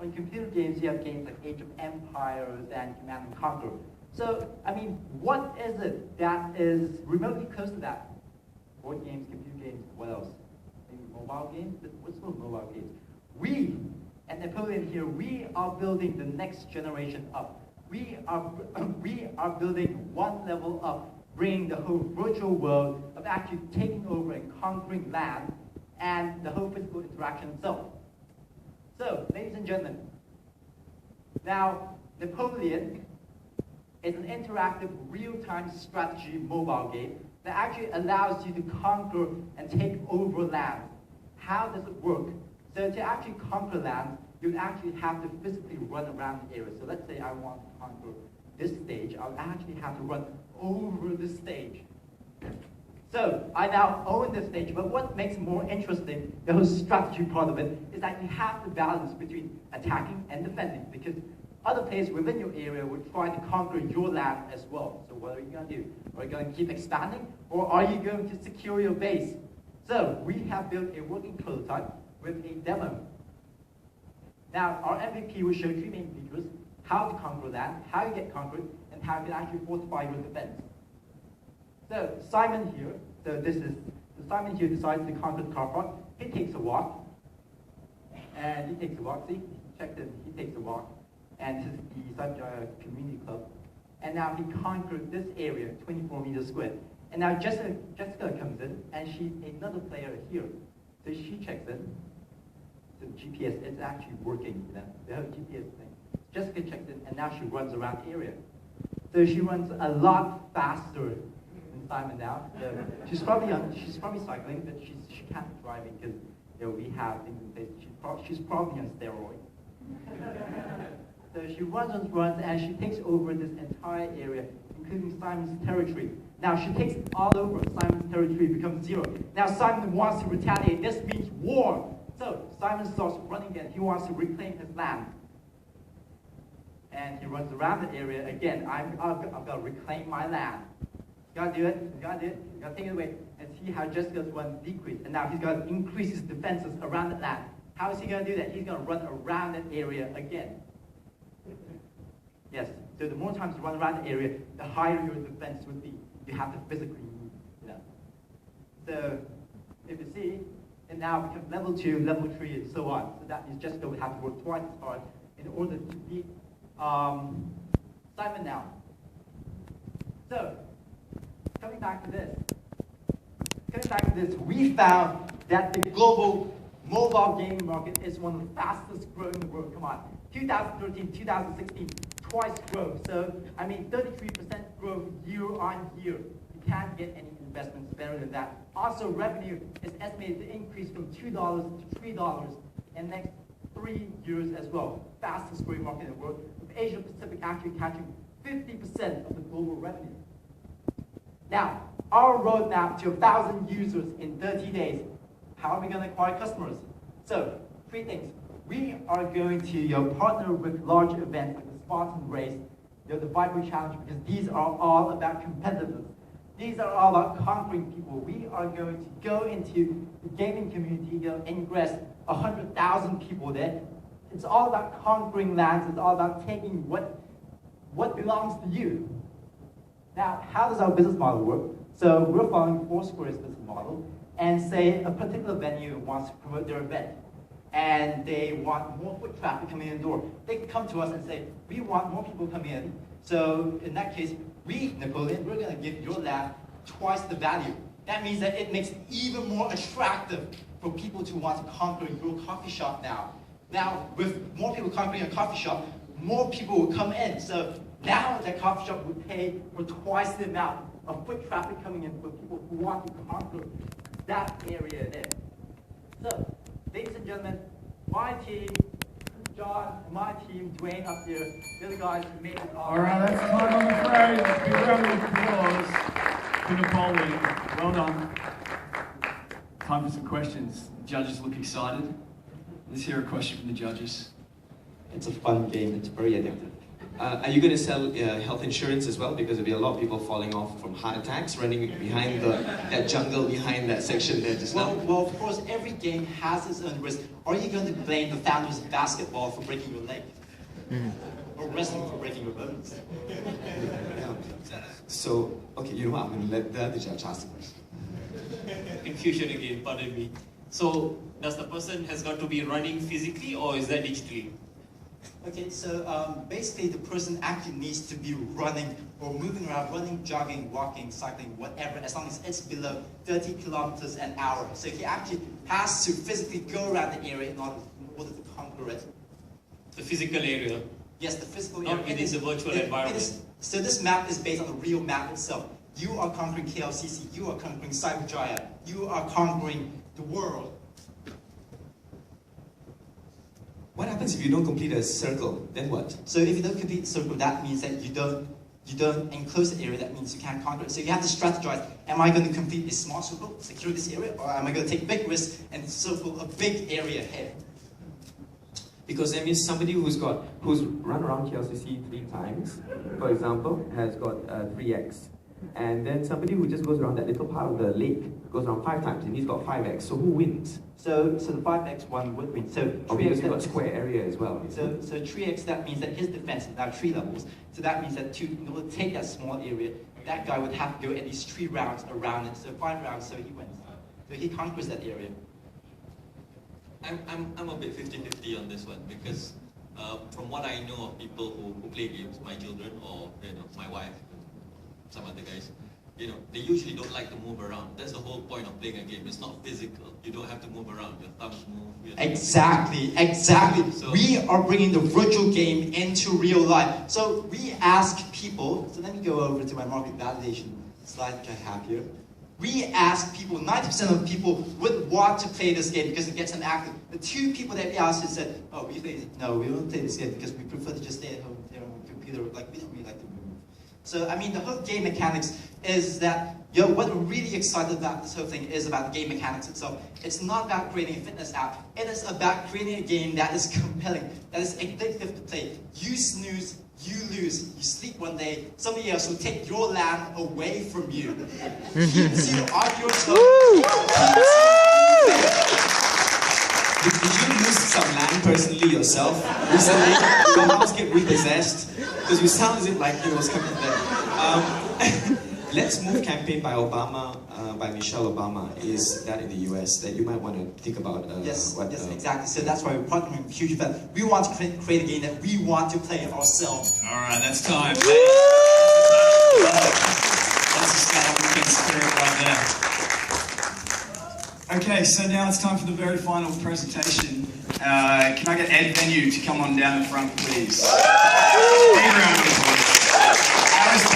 on computer games, you have games like Age of Empires and Command and Conquer. So, I mean, what is it that is remotely close to that? Board games, computer games, what else? Maybe mobile games? What's for mobile games? We, at Napoleon here, we are building the next generation up. We are building one level up, bringing the whole virtual world of actually taking over and conquering land and the whole physical interaction itself. So, ladies and gentlemen, now Napoleon is an interactive real-time strategy mobile game that actually allows you to conquer and take over land. How does it work? So to actually conquer land, you'd actually have to physically run around the area. So let's say I want to conquer this stage, I'll actually have to run over this stage. So I now own this stage, but what makes it more interesting, the whole strategy part of it, is that you have to balance between attacking and defending, because other players within your area will try to conquer your land as well. So what are you going to do? Are you going to keep expanding, or are you going to secure your base? So we have built a working prototype with a demo. Now our MVP will show three main features: how to conquer land, how you get conquered, and how you can actually fortify your defense. So Simon here, Simon here decides to conquer the car park. He takes a walk, and he takes a walk. See, check this. He takes a walk, and this is the Subjaya Community Club. And now he conquered this area, 24 meters square. And now Jessica comes in, and she's another player here. So she checks in. So the GPS is actually working, the whole GPS thing. Jessica checks in, and now she runs around the area. So she runs a lot faster than Simon now. So she's probably cycling, but she can't be driving because we have things in place. She's probably on steroids. So she runs, and she takes over this entire area, including Simon's territory. Now she takes it all over. Simon's territory becomes 0. Now Simon wants to retaliate. This means war. So Simon starts running again. He wants to reclaim his land. And he runs around the area again. I've got to reclaim my land. You gotta do it. You gotta do it. You gotta take it away. And see how Jessica's one decrease. And now he's got to increase his defenses around that land. How is he gonna do that? He's gonna run around that area again. Yes. So the more times you run around the area, the higher your defense would be. You have to physically move. So if you see, it now becomes level 2, level 3, and so on. So that means Jessica would have to work twice as hard in order to beat Simon now. So coming back to this, we found that the global mobile gaming market is one of the fastest growing in the world. Come on, 2013, 2016, twice growth. So, I mean, 33% growth year on year. You can't get any investments better than that. Also, revenue is estimated to increase from $2 to $3 in the next 3 years as well. Fastest growing market in the world, with Asia Pacific actually catching 50% of the global revenue. Now, our roadmap to 1,000 users in 30 days. How are we going to acquire customers? So, 3 things. We are going to partner with large events like the Spartan Race, the Vibrant Challenge, because these are all about competitiveness. These are all about conquering people. We are going to go into the gaming community, ingress 100,000 people there. It's all about conquering lands. It's all about taking what belongs to you. Now, how does our business model work? So we're following Foursquare's business model, and say a particular venue wants to promote their event, and they want more foot traffic coming in the door. They can come to us and say, we want more people coming in. So in that case, we, Napoleon, we're going to give your land twice the value. That means that it makes it even more attractive for people to want to conquer your coffee shop now. Now, with more people conquering a coffee shop, more people will come in. So now that coffee shop would pay for twice the amount of foot traffic coming in for people who want to conquer that area there. So, ladies and gentlemen, my team, John, and my team, Dwayne up here, the other guys who made it all. All right, that's time on the phrase. Let's give a round of applause to Napoleon. Well done. Time for some questions. The judges look excited. Let's hear a question from the judges. It's a fun game. It's very addictive. Are you going to sell health insurance as well? Because there'll be a lot of people falling off from heart attacks running behind that jungle behind that section there just now. Well, of course, every game has its own risk. Are you going to blame the founders of basketball for breaking your leg? Or wrestling for breaking your bones? Yeah. So, okay, you know what? I'm going to let the other judge ask the question. Confusion again, pardon me. So, does the person has got to be running physically or is that digitally? Okay, so basically the person actually needs to be running or moving around, running, jogging, walking, cycling, whatever, as long as it's below 30 kilometers an hour. So he actually has to physically go around the area in order to conquer it. The physical area? Yes, the physical Not area. within the virtual environment. So this map is based on the real map itself. You are conquering KLCC, you are conquering Cyberjaya, you are conquering the world. What happens if you don't complete a circle? Then what? So if you don't complete the circle, that means that you don't enclose the area, that means you can't conquer it. So you have to strategize. Am I going to complete this small circle, secure this area, or am I going to take big risks and circle a big area ahead? Because that means somebody who's run around KLCC 3 times, for example, has got 3x. And then somebody who just goes around that little part of the lake goes around 5 times, and he's got 5x. So who wins? So the 5x one would win. So because you've got square area as well. So 3x, that means that his defense is now 3 levels. So that means that in order to take that small area, that guy would have to go at least 3 rounds around it. So 5 rounds, so he wins. So he conquers that area. I'm a bit 50-50 on this one because from what I know of people who play games, my children or my wife, some other guys, they usually don't like to move around. That's the whole point of playing a game. It's not physical. You don't have to move around. Your thumbs move. Exactly. So we are bringing the virtual game into real life. So we ask people, so let me go over to my market validation slide which I have here. We asked people, 90% of people would want to play this game because it gets them active. The 2 people that we asked said, oh, we won't play this game because we prefer to just stay at home on the computer, like we don't really like to move. So, I mean, the whole game mechanics is that, what we're really excited about this whole thing is about the game mechanics itself. It's not about creating a fitness app. It is about creating a game that is compelling, that is addictive to play. You snooze, you lose. You sleep one day, somebody else will take your land away from you. Keeps you on your toes. Did you lose some land personally yourself recently? Your house get repossessed? Because you sound as if like it was coming there. Let's Move campaign by Obama, by Michelle Obama, is that in the US that you might want to think about? Yes, exactly. So that's why we're partnering with Huge Event. We want to create a game that we want to play ourselves. All right, that's time. That's the Startup Weekend spirit right there. Okay, so now it's time for the very final presentation. Can I get Ed Venue to come on down the front, please?